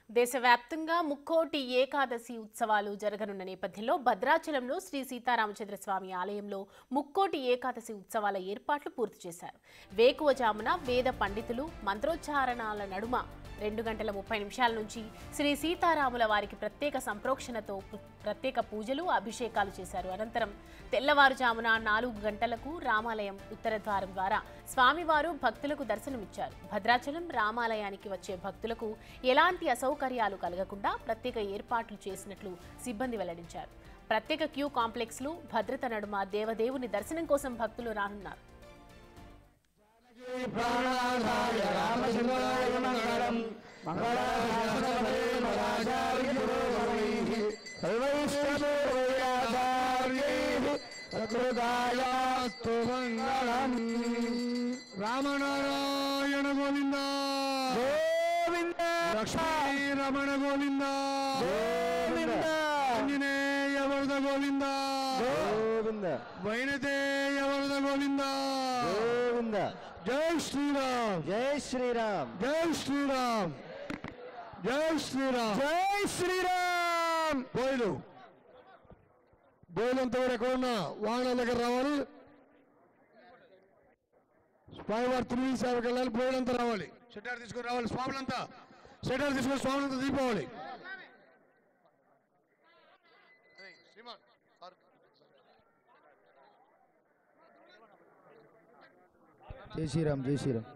దేశవ్యాప్తంగా ముక్కోటి ఏకాదశి ఉత్సవాలు జరగనున్న నేపథ్యంలో భద్రాచలంలో శ్రీ సీతారామచంద్ర స్వామి ఆలయంలో ముక్కోటి ఏకాదశి ఉత్సవాల ఏర్పాట్లు పూర్తి చేశారు. వేకువజామున వేద పండితులు మంత్రోచ్చారణాల నడుమ 2 గంటల 30 నిమిషాల నుంచి శ్రీ సీతారాముల వారికి ప్రత్యేక సంప్రోక్షణతో ప్రత్యేక పూజలు అభిషేకాలు చేశారు. అనంతరం తెల్లవారుజామున 4 గంటలకు రామాలయం ఉత్తర ద్వారం ద్వారా స్వామివారు భక్తులకు దర్శనమిచ్చారు. భద్రాచలం రామాలయానికి వచ్చే భక్తులకు ఎలాంటి అసౌకర్యాలు కలగకుండా ప్రత్యేక ఏర్పాట్లు చేసినట్లు సిబ్బంది వెల్లడించారు. ప్రత్యేక క్యూ కాంప్లెక్స్లు భద్రత నడుమ దేవదేవుని దర్శనం కోసం భక్తులు రానున్నారు. రామనారాయణ గోవింద గోవింద, లక్ష్మీ రమణ గోవింద గోవింద, ఆంజనేయ వరద గోవింద గోవింద, వైనతేయ వరద గోవింద గోవింద. జై శ్రీరామ్, జై శ్రీరామ్, జై శ్రీరామ్, జై శ్రీరామ్, జై శ్రీరామ్. బోయిలంతా కూడా ఎక్కడున్నా వాహనాల దగ్గర రావాలి. స్వామివారి తిరిగి సేవకి వెళ్ళాలి. బోయిలంతా రావాలి. షెటర్ తీసుకొని రావాలి. స్వాములంతా షెటర్ తీసుకొని స్వాములంతా దిగిపోవాలి. జై శ్రీరామ్, జై శ్రీరామ్.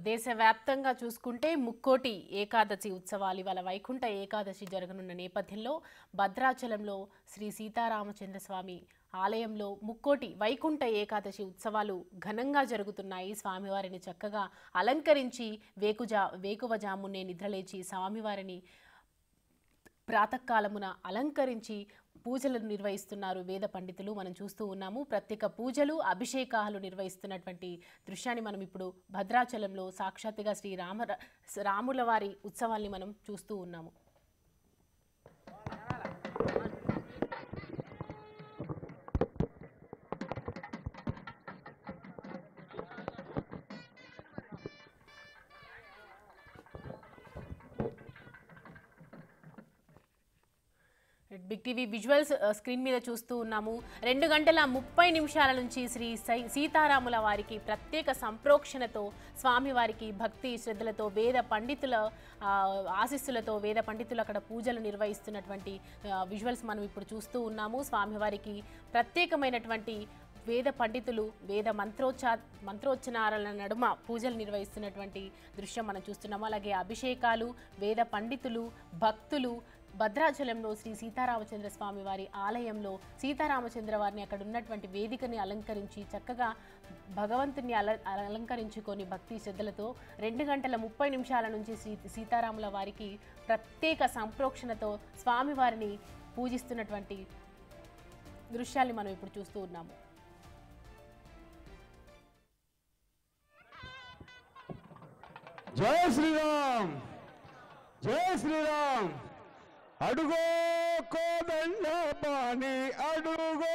దేశవ్యాప్తంగా చూసుకుంటే ముక్కోటి ఏకాదశి ఉత్సవాలు ఇవాళ వైకుంఠ ఏకాదశి జరగనున్న నేపథ్యంలో భద్రాచలంలో శ్రీ సీతారామచంద్ర స్వామి ఆలయంలో ముక్కోటి వైకుంఠ ఏకాదశి ఉత్సవాలు ఘనంగా జరుగుతున్నాయి. స్వామివారిని చక్కగా అలంకరించి వేకువజామునే నిద్రలేచి స్వామివారిని ప్రాతకాలమున అలంకరించి పూజలు నిర్వహిస్తున్నారు వేద పండితులు. మనం చూస్తూ ఉన్నాము. ప్రత్యేక పూజలు అభిషేకాలు నిర్వహిస్తున్నటువంటి దృశ్యాన్ని మనం ఇప్పుడు భద్రాచలంలో సాక్షాత్తుగా రాముల వారి ఉత్సవాల్ని మనం చూస్తూ ఉన్నాము. బిగ్ టీవీ విజువల్స్ స్క్రీన్ మీద చూస్తూ ఉన్నాము. 2 గంటల 30 నిమిషాల నుంచి శ్రీ సీతారాముల వారికి ప్రత్యేక సంప్రోక్షణతో స్వామివారికి భక్తి శ్రద్ధలతో వేద పండితుల ఆశీస్సులతో వేద పండితులు అక్కడ పూజలు నిర్వహిస్తున్నటువంటి విజువల్స్ మనం ఇప్పుడు చూస్తూ ఉన్నాము. స్వామివారికి ప్రత్యేకమైనటువంటి వేద పండితులు వేద మంత్రోచ్చనాల నడుమ పూజలు నిర్వహిస్తున్నటువంటి దృశ్యం మనం చూస్తున్నాము. అలాగే అభిషేకాలు వేద పండితులు భక్తులు భద్రాచలంలో శ్రీ సీతారామచంద్ర స్వామి వారి ఆలయంలో సీతారామచంద్ర వారిని అక్కడ ఉన్నటువంటి వేదికని అలంకరించి చక్కగా భగవంతుని అలంకరించుకొని భక్తి శ్రద్ధలతో 2 గంటల 30 నిమిషాల నుంచి సీతారాముల వారికి ప్రత్యేక సంప్రోక్షణతో స్వామివారిని పూజిస్తున్నటువంటి దృశ్యాల్ని మనం ఇప్పుడు చూస్తూ ఉన్నాము. జై శ్రీరామ్, జై శ్రీరామ్. అడుగో కోదండ పాణి అడుగో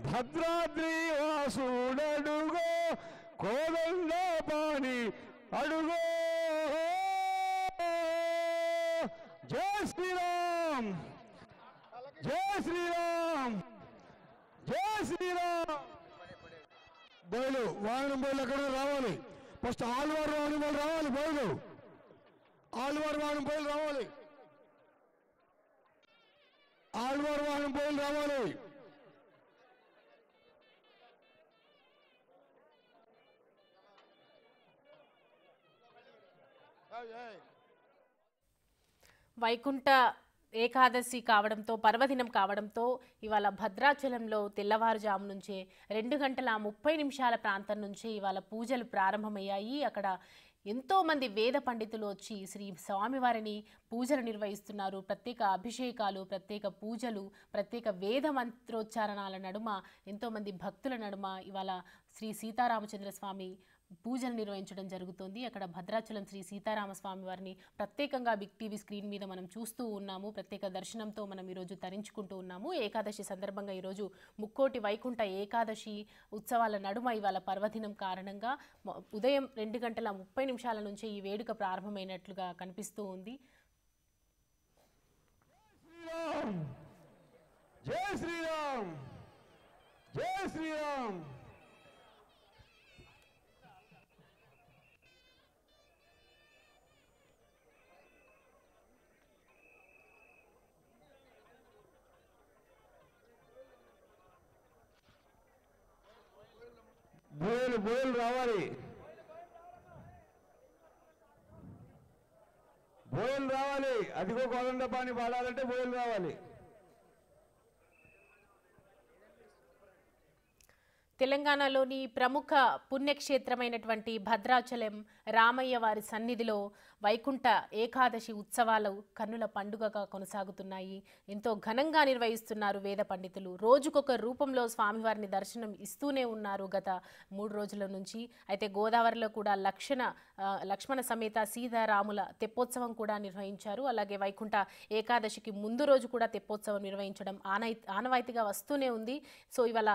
భద్రాద్రి వాసుడడుగో కోదండ పాణి అడుగో. జై శ్రీరామ్, జై శ్రీరామ్, జై శ్రీరామ్. బయలు వాహనం బయలు ఎక్కడ రావాలి. ఫస్ట్ ఆల్వార్ వాహనం బయలు రావాలి. బయలు ఆల్వార్ వాహనం బయలు రావాలి. ఆల్వార్ వాహనం బయలు రావాలి. వైకుంఠ ఏకాదశి కావడంతో పర్వదినం కావడంతో ఇవాళ భద్రాచలంలో తెల్లవారుజాము నుంచే 2 గంటల 30 నిమిషాల ప్రాంతం నుంచి ఇవాళ పూజలు ప్రారంభమయ్యాయి. అక్కడ ఎంతోమంది వేద పండితులు వచ్చి శ్రీ స్వామివారిని పూజలు నిర్వహిస్తున్నారు. ప్రత్యేక అభిషేకాలు ప్రత్యేక పూజలు ప్రత్యేక వేద మంత్రోచ్చారణాల నడుమ ఎంతోమంది భక్తుల నడుమ ఇవాళ శ్రీ సీతారామచంద్ర స్వామి పూజలు నిర్వహించడం జరుగుతుంది. అక్కడ భద్రాచలం శ్రీ సీతారామస్వామి వారిని ప్రత్యేకంగా బిగ్ టీవీ స్క్రీన్ మీద మనం చూస్తూ ఉన్నాము. ప్రత్యేక దర్శనంతో మనం ఈరోజు తరించుకుంటూ ఉన్నాము. ఏకాదశి సందర్భంగా ఈరోజు ముక్కోటి వైకుంఠ ఏకాదశి ఉత్సవాల నడుమ ఇవాళ పర్వదినం కారణంగా ఉదయం 2:30 నుంచి ఈ వేడుక ప్రారంభమైనట్లుగా కనిపిస్తూ ఉంది. జై శ్రీరామ్, జై శ్రీరామ్. బోయలు రావాలి, బోయలు రావాలి. అదిగో కోదండపాణి పాడాలంటే బోయలు రావాలి. తెలంగాణలోని ప్రముఖ పుణ్యక్షేత్రమైనటువంటి భద్రాచలం రామయ్య వారి సన్నిధిలో వైకుంఠ ఏకాదశి ఉత్సవాలు కన్నుల పండుగగా కొనసాగుతున్నాయి. ఎంతో ఘనంగా నిర్వహిస్తున్నారు వేద పండితులు. రోజుకొక రూపంలో స్వామివారిని దర్శనం ఇస్తూనే ఉన్నారు గత 3 రోజుల నుంచి. అయితే గోదావరిలో కూడా లక్ష్మణ సమేత సీతారాముల తెప్పోత్సవం కూడా నిర్వహించారు. అలాగే వైకుంఠ ఏకాదశికి ముందు రోజు కూడా తెప్పోత్సవం నిర్వహించడం ఆనవాయితీగా వస్తూనే ఉంది. సో ఇవాళ